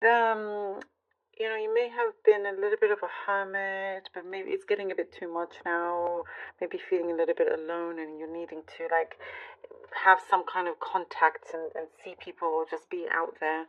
Um, you may have been a little bit of a hermit, but maybe it's getting a bit too much now. Maybe feeling a little bit alone, and you're needing to like have some kind of contact and see people or just be out there.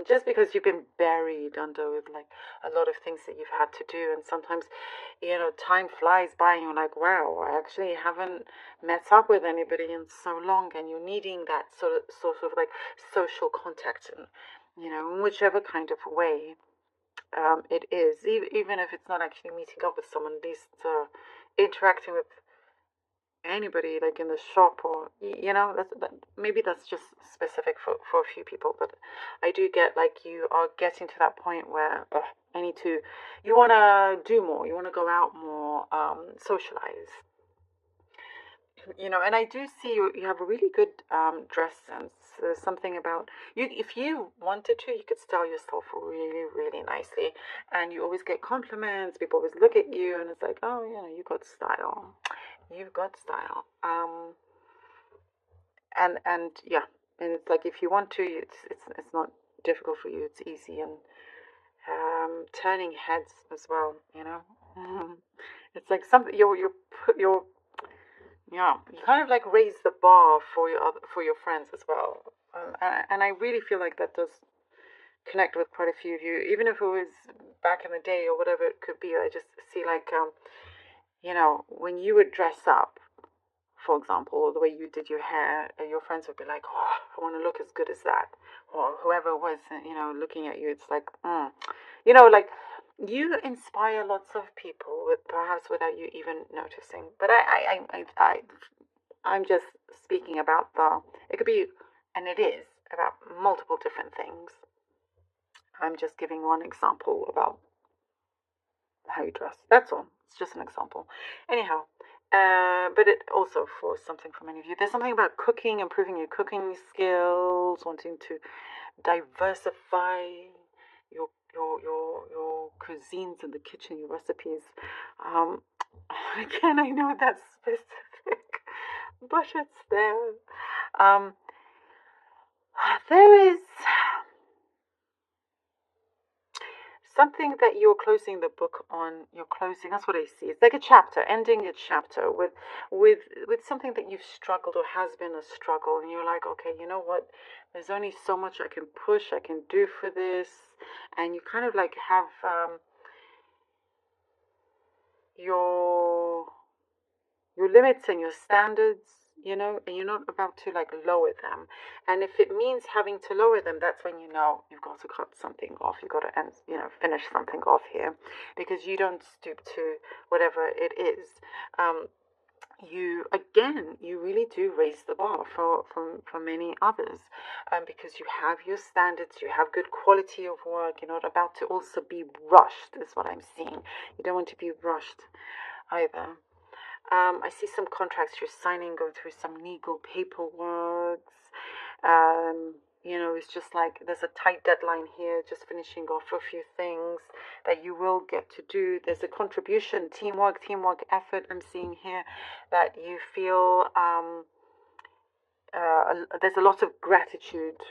Just because you've been buried under with like a lot of things that you've had to do, and sometimes, time flies by, and you're like, wow, I actually haven't met up with anybody in so long, and you're needing that sort of like social contact, and in whichever kind of way it is, even if it's not actually meeting up with someone, at least interacting with anybody like in the shop, or maybe that's just specific for a few people, but I do get like you are getting to that point where I need to, you want to do more, you want to go out more, socialize, and I do see you have a really good dress sense. There's something about you. If you wanted to, you could style yourself really, really nicely, and you always get compliments. People always look at you, and it's like, oh, you got style. You've got style. And yeah, and it's like if you want to, it's not difficult for you. It's easy, and turning heads as well. It's like something you're yeah, you kind of like raise the bar for your friends as well. And I really feel like that does connect with quite a few of you, even if it was back in the day or whatever it could be. I just see like when you would dress up, for example, or the way you did your hair, your friends would be like, "Oh, I want to look as good as that," or whoever was, looking at you. It's like, like you inspire lots of people with perhaps without you even noticing. But I'm just speaking about it could be, and it is about multiple different things. I'm just giving one example about how you dress. That's all. It's just an example. Anyhow, but it also for something for many of you. There's something about cooking, improving your cooking skills, wanting to diversify your your cuisines in the kitchen, your recipes. Um, again, I know that's specific, but it's there. Um, there is something that you're closing the book on. You're closing. That's what I see. It's like a chapter, ending a chapter with something that you've struggled or has been a struggle, and you're like, okay, you know what? There's only so much I can push, I can do for this, and you kind of like have your your limits and your standards, and you're not about to like lower them. And if it means having to lower them, that's when you've got to cut something off. You've got to end, finish something off here, because you don't stoop to whatever it is. You really do raise the bar for many others, because you have your standards, you have good quality of work. You're not about to also be rushed, is what I'm seeing. You don't want to be rushed either. I see some contracts you're signing, go through some legal paperwork. It's just like there's a tight deadline here, just finishing off a few things that you will get to do. There's a contribution, teamwork, effort I'm seeing here that you feel there's a lot of gratitude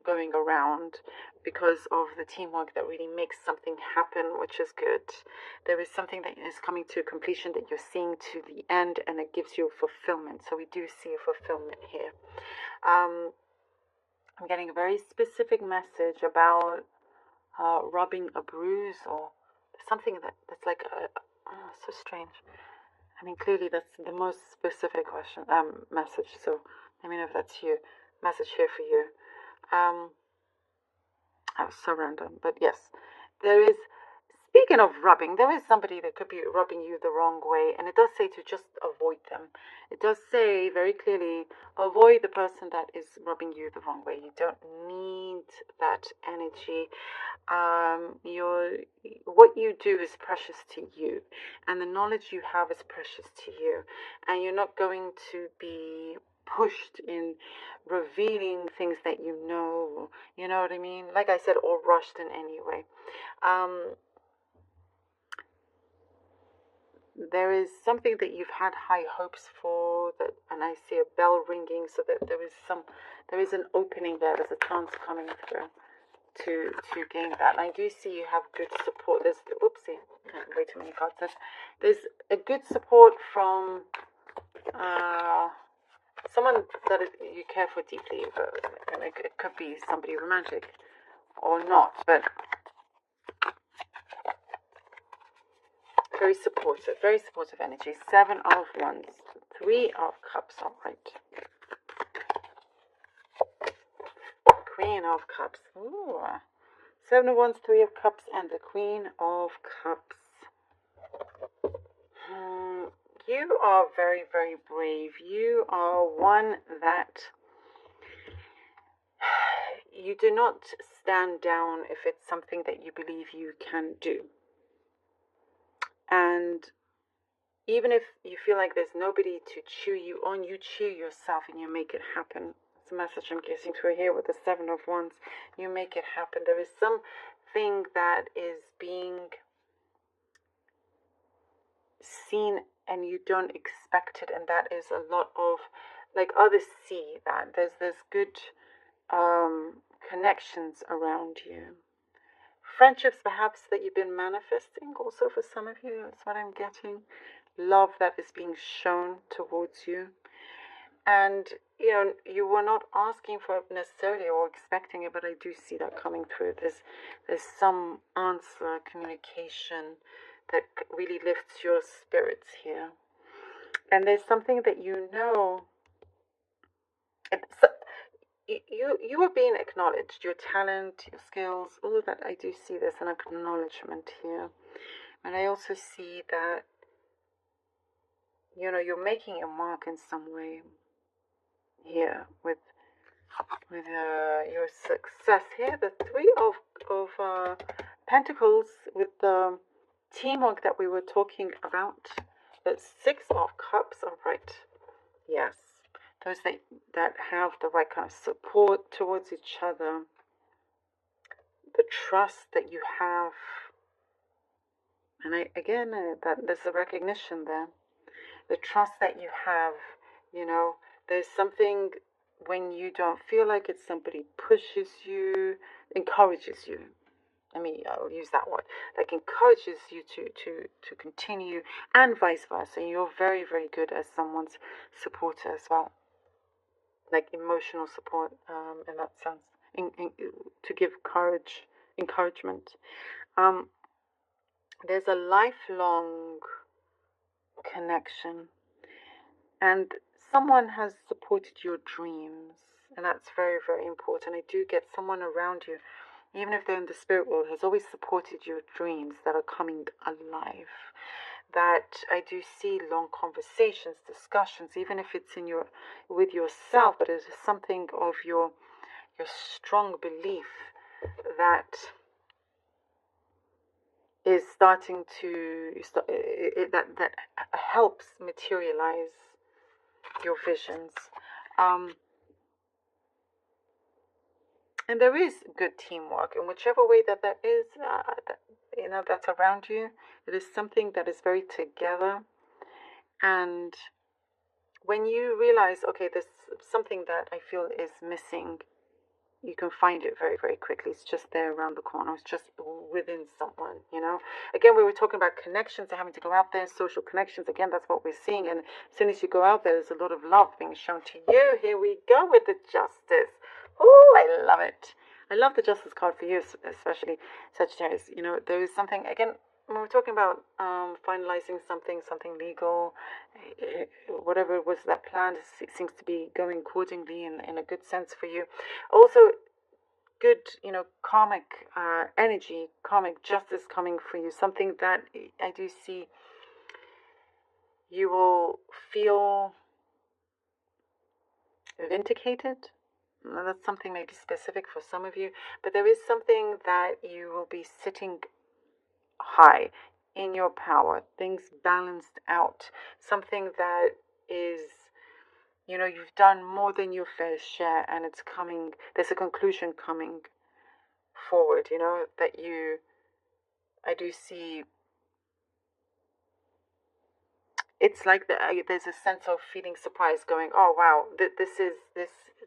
going around because of the teamwork that really makes something happen, which is good. There is something that is coming to completion that you're seeing to the end, and it gives you fulfillment. So we do see a fulfillment here. Um, I'm getting a very specific message about rubbing a bruise or something that's like so strange. I mean, clearly that's the most specific message. So let me know if that's your message here for you. Um, I was so random, but yes, there is. Speaking of rubbing, there is somebody that could be rubbing you the wrong way, and it does say to just avoid them. It does say very clearly, avoid the person that is rubbing you the wrong way. You don't need that energy. Your what you do is precious to you, and the knowledge you have is precious to you, and you're not going to be pushed in revealing things that you know what I mean, like I said, or rushed in any way. um there is something that you've had high hopes for, that, and I see a bell ringing, so that there is an opening there. There's a chance coming through to gain that. And I do see you have good support. There's, oopsie, way too many cards. There's a good support from someone that you care for deeply, and it could be somebody romantic or not, but very supportive energy. 7 of Wands, 3 of Cups, all right. Queen of Cups. Ooh. 7 of Wands, 3 of Cups, and the Queen of Cups. You are very, very brave. You are one that you do not stand down if it's something that you believe you can do. And even if you feel like there's nobody to cheer you on, you cheer yourself and you make it happen. It's a message I'm getting through here with the 7 of Wands. You make it happen. There is something that is being seen and you don't expect it, and that is a lot of, like, others see that there's good connections around you. Friendships perhaps that you've been manifesting also for some of you. That's what I'm getting. Love that is being shown towards you. And, you know, you were not asking for it necessarily or expecting it, but I do see that coming through. There's some answer, communication that really lifts your spirits here. And there's something that you know. You are being acknowledged. Your talent, your skills, all of that. I do see there's an acknowledgement here. And I also see that, you know, you're making a mark in some way here with your success here. The 3 of Pentacles with the teamwork that we were talking about. The 6 of Cups. All right. Yes. Those that have the right kind of support towards each other. The trust that you have. And that there's a recognition there. The trust that you have, you know, there's something when you don't feel like it, somebody pushes you, encourages you. I'll use that word. Like encourages you to continue, and vice versa. You're very, very good as someone's supporter as well. Like emotional support in that sense. To give encouragement. There's a lifelong connection, and someone has supported your dreams, and that's very, very important. I do get someone around you, even if they're in the spirit world, has always supported your dreams that are coming alive. That I do see long conversations, discussions, even if it's with yourself, but it's something of your strong belief that is starting to that helps materialize your visions. And there is good teamwork in whichever way that is, that's around you. It is something that is very together. And when you realize, okay, there's something that I feel is missing, you can find it very, very quickly. It's just there around the corner. It's just within someone, you know. Again, we were talking about connections and having to go out there, social connections. Again, that's what we're seeing. And as soon as you go out there, there's a lot of love being shown to you. Here we go with the Justice. Oh, I love it. I love the Justice card for you, especially Sagittarius. You know, there is something, again, when we're talking about finalizing something legal, whatever it was that planned, it seems to be going accordingly in a good sense for you. Also, good, karmic energy, karmic justice coming for you. Something that I do see you will feel vindicated. That's something maybe specific for some of you, but there is something that you will be sitting high in your power, things balanced out, something that is, you've done more than your fair share, and it's coming, there's a conclusion coming forward, that I do see. It's like there's a sense of feeling surprised, going, oh wow, this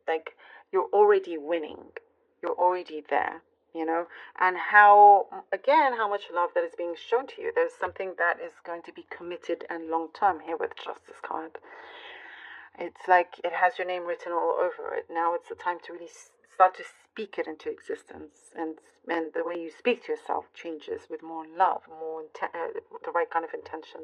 like you're already winning, you're already there. and how, again, how much love that is being shown to you. There's something that is going to be committed and long term here with Justice card. It's like it has your name written all over it. Now it's the time to really start to speak it into existence, and the way you speak to yourself changes with more love, more the right kind of intention.